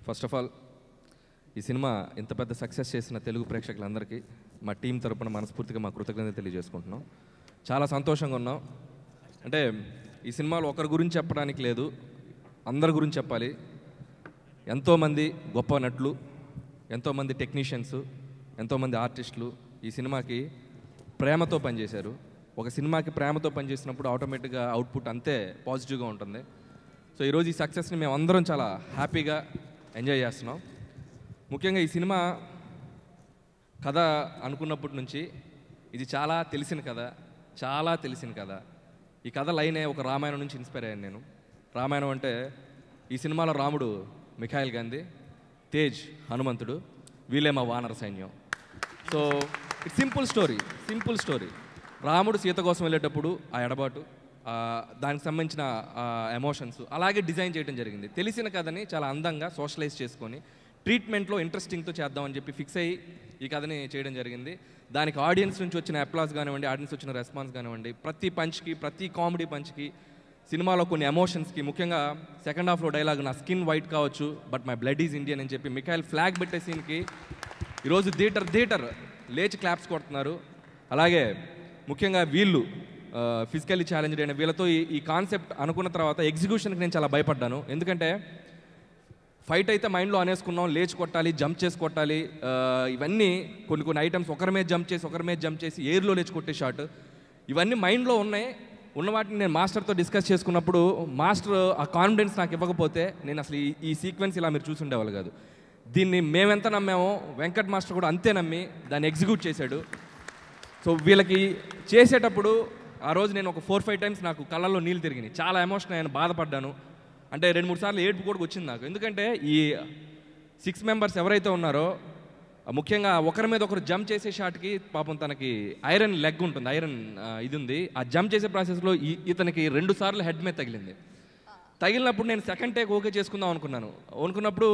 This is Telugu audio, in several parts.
ఫస్ట్ ఆఫ్ ఆల్ ఈ సినిమా ఇంత పెద్ద సక్సెస్ చేసిన తెలుగు ప్రేక్షకులందరికీ మా టీం తరపున మనస్ఫూర్తిగా మా కృతజ్ఞత తెలియజేసుకుంటున్నాం. చాలా సంతోషంగా ఉన్నాం. అంటే ఈ సినిమాలో ఒకరి గురించి చెప్పడానికి లేదు, అందరి గురించి చెప్పాలి. ఎంతోమంది గొప్ప నటులు, ఎంతోమంది టెక్నీషియన్స్, ఎంతోమంది ఆర్టిస్టులు ఈ సినిమాకి ప్రేమతో పనిచేశారు. ఒక సినిమాకి ప్రేమతో పనిచేసినప్పుడు ఆటోమేటిక్గా అవుట్పుట్ అంతే పాజిటివ్గా ఉంటుంది. సో ఈరోజు ఈ సక్సెస్ని మేము అందరం చాలా హ్యాపీగా ఎంజాయ్ చేస్తున్నాం. ముఖ్యంగా ఈ సినిమా కథ అనుకున్నప్పటి నుంచి ఇది చాలా తెలిసిన కథ. ఈ కథ లైనే ఒక రామాయణం నుంచి ఇన్స్పైర్ అయ్యాను నేను. రామాయణం అంటే ఈ సినిమాలో రాముడు మిఖాయిల్ గాంధీ, తేజ్ హనుమంతుడు, వీళ్ళే మా వానర సైన్యం. So it's simple story. రాముడు సీత కోసం వెళ్ళేటప్పుడు ఆ ఎడబాటు, దానికి సంబంధించిన ఎమోషన్స్ అలాగే డిజైన్ చేయడం జరిగింది. తెలిసిన కథని చాలా అందంగా సోషలైజ్ చేసుకొని ట్రీట్మెంట్లో ఇంట్రెస్టింగ్తో చేద్దామని చెప్పి ఫిక్స్ అయ్యి ఈ కథని చేయడం జరిగింది. దానికి ఆడియన్స్ నుంచి వచ్చిన అప్లాస్ కానివ్వండి, ఆడియన్స్ వచ్చిన రెస్పాన్స్ కానివ్వండి, ప్రతి పంచ్కి, ప్రతి కామెడీ పంచ్కి, సినిమాలో కొన్ని ఎమోషన్స్కి, ముఖ్యంగా సెకండ్ హాఫ్లో డైలాగ్ నా స్కిన్ వైట్ కావచ్చు but my blood is Indian అని చెప్పి మిఖాయిల్ ఫ్లాగ్ పెట్టే సీన్కి ఈరోజు థియేటర్ లేచి క్లాప్స్ కొడుతున్నారు. అలాగే ముఖ్యంగా వీళ్ళు ఫిజికల్లీ ఛాలెంజ్డ్ అయిన వీళ్ళతో ఈ కాన్సెప్ట్ అనుకున్న తర్వాత ఎగ్జిక్యూషన్కి నేను చాలా భయపడ్డాను. ఎందుకంటే ఫైట్ అయితే మైండ్లో అనేసుకున్నాం, లేచి కొట్టాలి, జంప్ చేసి కొట్టాలి, ఇవన్నీ కొన్ని ఐటమ్స్ ఒకరి మీద జంప్ చేసి ఎయిర్లో లేచి కొట్టే షాట్, ఇవన్నీ మైండ్లో ఉన్నాయి. ఉన్న వాటిని నేను మాస్టర్తో డిస్కస్ చేసుకున్నప్పుడు మాస్టర్ ఆ కాన్ఫిడెన్స్ నాకు ఇవ్వకపోతే నేను అసలు ఈ సీక్వెన్స్ ఇలా మీరు చూసి ఉండేవాళ్ళు కాదు. దీన్ని మేమెంత నమ్మామో వెంకట్ మాస్టర్ కూడా అంతే నమ్మి దాన్ని ఎగ్జిక్యూట్ చేశాడు. సో వీళ్ళకి చేసేటప్పుడు ఆ రోజు నేను ఒక 4-5 టైమ్స్ నాకు కళ్ళల్లో నీళ్ళు తిరిగినాయి. చాలా ఎమోషనల్ అయ్యాను, బాధపడ్డాను. అంటే 2-3 సార్లు ఏడుపు కూడా వచ్చింది నాకు. ఎందుకంటే ఈ 6 మెంబర్స్ ఎవరైతే ఉన్నారో ముఖ్యంగా ఒకరి మీద ఒకరు జంప్ చేసే షాట్కి పాపం తనకి ఐరన్ లెగ్ ఉంటుంది, ఐరన్ ఇది ఉంది. ఆ జంప్ చేసే ప్రాసెస్లో ఇతనికి 2 సార్లు హెడ్ మీద తగిలినప్పుడు నేను సెకండ్ టేక్ ఓకే చేసుకుందాం అనుకున్నప్పుడు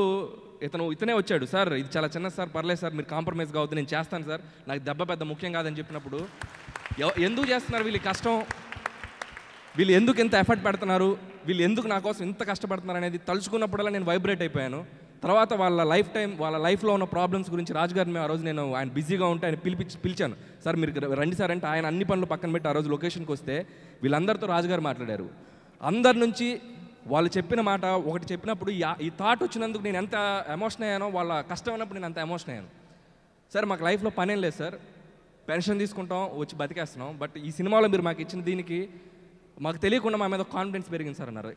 ఇతనే వచ్చాడు. సార్ ఇది చాలా చిన్న సార్, పర్లేదు సార్, మీరు కాంప్రమైజ్ కావద్దు, నేను చేస్తాను సార్, నాకు దెబ్బ పెద్ద ముఖ్యం కాదని చెప్పినప్పుడు ఎందుకు చేస్తున్నారు వీళ్ళు కష్టం, వీళ్ళు ఎందుకు ఎంత ఎఫర్ట్ పెడుతున్నారు, వీళ్ళు ఎందుకు నా కోసం ఇంత కష్టపడుతున్నారు అనేది తలుచుకున్నప్పుడల్లా నేను వైబ్రేట్ అయిపోయాను. తర్వాత వాళ్ళ లైఫ్లో ఉన్న ప్రాబ్లమ్స్ గురించి రాజుగారిని ఆ రోజు నేను ఆయన బిజీగా ఉంటే ఆయన పిలిచాను. సార్ మీరు రండి సార్ అంటే ఆయన అన్ని పనులు పక్కన పెట్టి ఆ రోజు లొకేషన్కి వస్తే వీళ్ళందరితో రాజుగారు మాట్లాడారు. అందరి నుంచి వాళ్ళు చెప్పిన మాట ఒకటి చెప్పినప్పుడు ఈ థాట్ వచ్చినందుకు నేను ఎంత ఎమోషన్ అయ్యానో, వాళ్ళ కష్టం అయినప్పుడు నేను అంత ఎమోషన్ అయ్యాను. సార్ మాకు లైఫ్లో పనేం లేదు సార్, పెన్షన్ తీసుకుంటాం, వచ్చి బతికేస్తున్నాం, బట్ ఈ సినిమాలో మీరు మాకు ఇచ్చిన దీనికి మాకు తెలియకుండా మా మీద కాన్ఫిడెన్స్ పెరిగింది సార్ అన్నారు.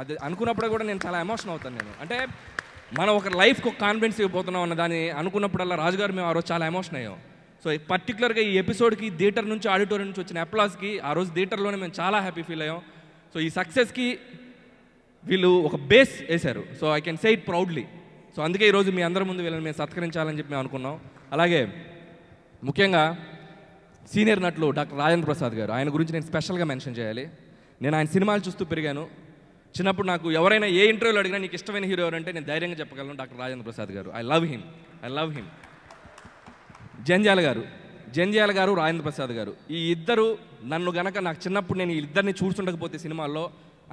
అది అనుకున్నప్పుడు కూడా నేను చాలా ఎమోషన్ అవుతాను నేను. అంటే మనం ఒక లైఫ్కి ఒక కాన్ఫిడెన్స్ ఇవ్వబోతున్నాం అన్న దాన్ని అనుకున్నప్పుడల్లా రాజుగారు మేము ఆ రోజు చాలా ఎమోషన్ అయ్యాం. సో పర్టికులర్గా ఈ ఎపిసోడ్కి థియేటర్ నుంచి ఆడిటోరియం నుంచి వచ్చిన అప్లాస్కి ఆ రోజు థియేటర్లోనే మేము చాలా హ్యాపీ ఫీల్ అయ్యాం. సో ఈ సక్సెస్కి వీళ్ళు ఒక బేస్ వేశారు. So I can say it proudly. So అందుకే ఈరోజు మీ అందరి ముందు వీళ్ళని మేము సత్కరించాలని చెప్పి మేము అనుకున్నాం. అలాగే ముఖ్యంగా సీనియర్ నటులు డాక్టర్ రాజేంద్ర ప్రసాద్ గారు, ఆయన గురించి నేను స్పెషల్గా మెన్షన్ చేయాలి. నేను ఆయన సినిమాలు చూస్తూ పెరిగాను. చిన్నప్పుడు నాకు ఎవరైనా ఏ ఇంటర్వ్యూలో అడిగినా నీకు ఇష్టమైన హీరో ఎవరంటే నేను ధైర్యంగా చెప్పగలను, డాక్టర్ రాజేంద్ర ప్రసాద్ గారు. I love him. జంధ్యాల గారు, రాజేంద్ర ప్రసాద్ గారు, ఈ ఇద్దరు నన్ను గనక నాకు చిన్నప్పుడు నేను ఈ ఇద్దరిని చూస్తుండకపోతే సినిమాల్లో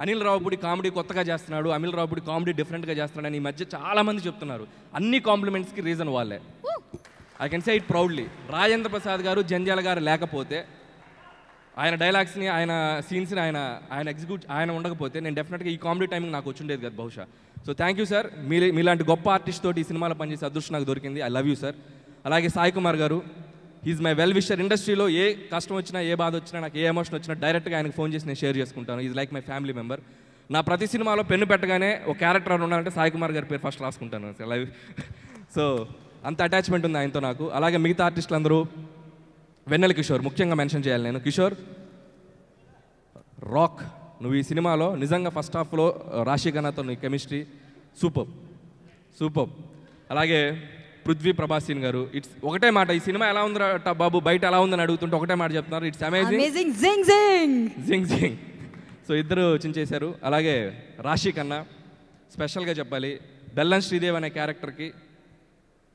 అనిల్ రావుపూడి కామెడీ కొత్తగా చేస్తున్నాడు, అనిల్ రావుపూడి కామెడీ డిఫరెంట్గా చేస్తున్నాడు అని ఈ మధ్య చాలామంది చెప్తున్నారు. అన్ని కాంప్లిమెంట్స్కి రీజన్ వాళ్ళే. I can say it proudly. Rajendra Prasad గారు, జంధ్యాల గారు లేకపోతే, ఆయన డైలాగ్స్ని, ఆయన సీన్స్ని ఆయన ఉండకపోతే నేను డెఫినెట్గా ఈ కామెడీ టైమింగ్ నాకు వచ్చిండేది కదా బహుశా. సో థ్యాంక్ యూ సార్, మీలాంటి గొప్ప ఆర్టిస్ట్ తోటి ఈ సినిమాలో పనిచేసే అదృష్టం నాకు దొరికింది. I love you sir. అలాగే సాయి కుమార్ గారు, హీజ్ మై వెల్ విషర్. ఇండస్ట్రీలో ఏ కష్టం వచ్చినా, ఏ బాధ వచ్చినా, నాకు ఏ ఎమోషన్ వచ్చినా డైరెక్ట్గా ఆయనకు ఫోన్ చేసి నేను షేర్ చేసుకుంటాను. Is like my family member. నా ప్రతి సినిమాలో పెన్ను పెట్టగానే ఒక క్యారెక్టర్ ఉండాలంటే సాయి కుమార్ గారి పేరు ఫస్ట్ రాసుకుంటాను. సో అంత అటాచ్మెంట్ ఉంది ఆయనతో నాకు. అలాగే మిగతా ఆర్టిస్టులు అందరూ, వెన్నెల కిషోర్ ముఖ్యంగా మెన్షన్ చేయాలి నేను. కిషోర్ రాక్, నువ్వు ఈ సినిమాలో నిజంగా ఫస్ట్ హాఫ్లో రాశి ఖన్నాతో నీ కెమిస్ట్రీ సూపర్. అలాగే పృథ్వీ ప్రభాసీన్ గారు, ఇట్స్ ఒకటే మాట, ఈ సినిమా ఎలా ఉందిరా బాబు బయట ఎలా ఉందని అడుగుతుంటే ఒకటే మాట చెప్తున్నారు, ఇట్స్ అమేజింగ్ జింగ్. సో ఇద్దరు చించేశారు. అలాగే రాశి ఖన్నా స్పెషల్గా చెప్పాలి, బెల్లం శ్రీదేవి అనే క్యారెక్టర్కి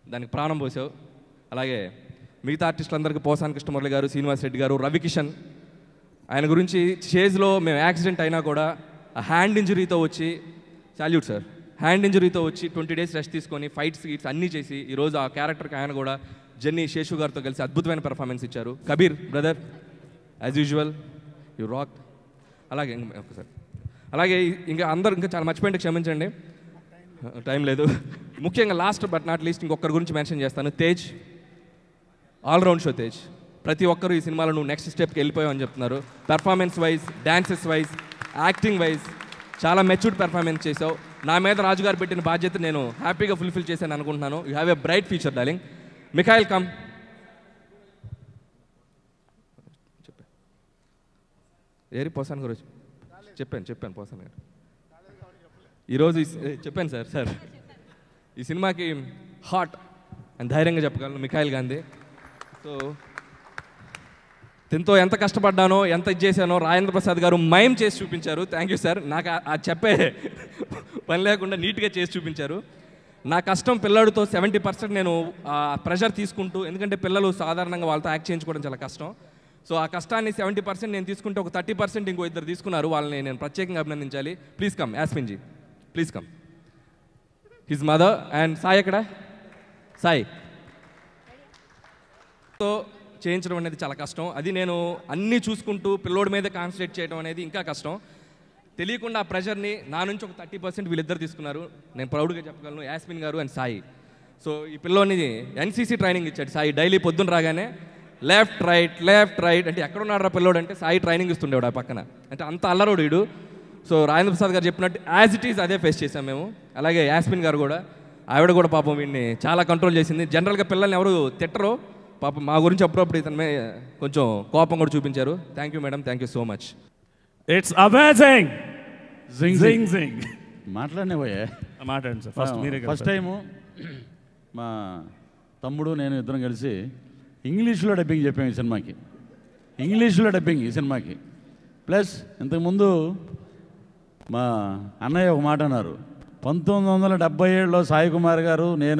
దానికి ప్రాణం పోసావు. అలాగే మిగతా ఆర్టిస్టులందరికీ పోసాని కృష్ణమురళి గారు, శ్రీనివాస్ రెడ్డి గారు, రవికిషన్, ఆయన గురించి స్టేజ్లో మేము యాక్సిడెంట్ అయినా కూడా ఆ హ్యాండ్ ఇంజరీతో వచ్చి సాల్యూట్ సార్, హ్యాండ్ ఇంజరీతో వచ్చి 20 days రెస్ట్ తీసుకొని ఫైట్స్ గీట్స్ అన్నీ చేసి ఈరోజు ఆ క్యారెక్టర్కి ఆయన కూడా జెన్నీ శేషు గారితో కలిసి అద్భుతమైన పెర్ఫార్మెన్స్ ఇచ్చారు. Kabir brother as usual you rock. అలాగే ఒకసారి అలాగే ఇంకా అందరూ ఇంకా చాలా మర్చిపోయింటే క్షమించండి, టైం లేదు. ముఖ్యంగా లాస్ట్ బట్ నాట్ లీస్ట్ ఇంకొకరి గురించి మెన్షన్ చేస్తాను. Tej, all round show Tej. ప్రతి ఒక్కరు ఈ సినిమాలో నువ్వు నెక్స్ట్ స్టెప్కి వెళ్ళిపోయావు అని చెప్తున్నారు. Performance wise, dances wise, acting wise చాలా మెచ్యూర్డ్ పెర్ఫార్మెన్స్ చేసావు. నా మీద రాజుగారు పెట్టిన బాధ్యత నేను హ్యాపీగా ఫుల్ఫిల్ చేశాను అనుకుంటున్నాను. You have a bright future darling. Mikhail come. ఏరి పోసాన్ గురించి చెప్పాను పోసాన్ గారు ఈరోజు చెప్పాను సార్ ఈ సినిమాకి హాట్ అని ధైర్యంగా చెప్పగలను మిఖాయిల్ గాంధీ. సో దీంతో ఎంత కష్టపడ్డానో ఎంత ఇది చేశానో రాజేంద్ర ప్రసాద్ గారు మైమ్ చేసి చూపించారు. Thank you sir. నాకు అది చెప్పే పని లేకుండా నీట్గా చేసి చూపించారు. నా కష్టం పిల్లాడితో 70% నేను ప్రెషర్ తీసుకుంటూ, ఎందుకంటే పిల్లలు సాధారణంగా వాళ్ళతో యాక్ట్ చేయించుకోవడం చాలా కష్టం. సో ఆ కష్టాన్ని 70% నేను తీసుకుంటే ఒక 30% ఇంకో ఇద్దరు తీసుకున్నారు. వాళ్ళని నేను ప్రత్యేకంగా అభినందించాలి. Please come Yasmin ji, please come. His mother and Sai ఎక్కడ? సాయి తో చేయించడం అనేది చాలా కష్టం. అది నేను అన్నీ చూసుకుంటూ పిల్లోడి మీద కాన్సన్ట్రేట్ చేయడం అనేది ఇంకా కష్టం. తెలియకుండా ఆ ప్రెషర్ని నా నుంచి ఒక 30% వీళ్ళిద్దరు తీసుకున్నారు. నేను ప్రౌడ్గా చెప్పగలను, యాస్మిన్ గారు అండ్ సాయి. సో ఈ పిల్లోని ఎన్సీసీ ట్రైనింగ్ ఇచ్చాడు సాయి. డైలీ పొద్దున్న రాగానే లెఫ్ట్ రైట్ అంటే ఎక్కడున్నాడు రా పిల్లోడు అంటే సాయి ట్రైనింగ్ ఇస్తుండేవాడు ఆ పక్కన. అంటే అంత అల్లరోడు వీడు. సో రాజేంద్ర ప్రసాద్ గారు చెప్పినట్టు యాజ్ ఇట్ ఈజ్ అదే ఫేస్ చేసాం మేము. అలాగే యాస్మిన్ గారు కూడా, ఆవిడ కూడా పాపం వీడిని చాలా కంట్రోల్ చేసింది. జనరల్గా పిల్లల్ని ఎవరు తిట్టరు, పాపం మా గురించి అప్పుడప్పుడు ఇతని కొంచెం కోపం కూడా చూపించారు. Thank you madam, thank you so much. It's amazing. జింగ్ జింగ్ మాట్లాడనే పోయా మాట్లాడండి సార్. ఫస్ట్ టైము మా తమ్ముడు నేను ఇద్దరం కలిసి ఇంగ్లీష్లో డబ్బింగ్ చెప్పాము ఈ సినిమాకి. ఇంగ్లీష్లో డబ్బింగ్ ఈ సినిమాకి. ప్లస్ ఇంతకుముందు మా అన్నయ్య ఒక మాట అన్నారు, 1977లో సాయి కుమార్ గారు నేను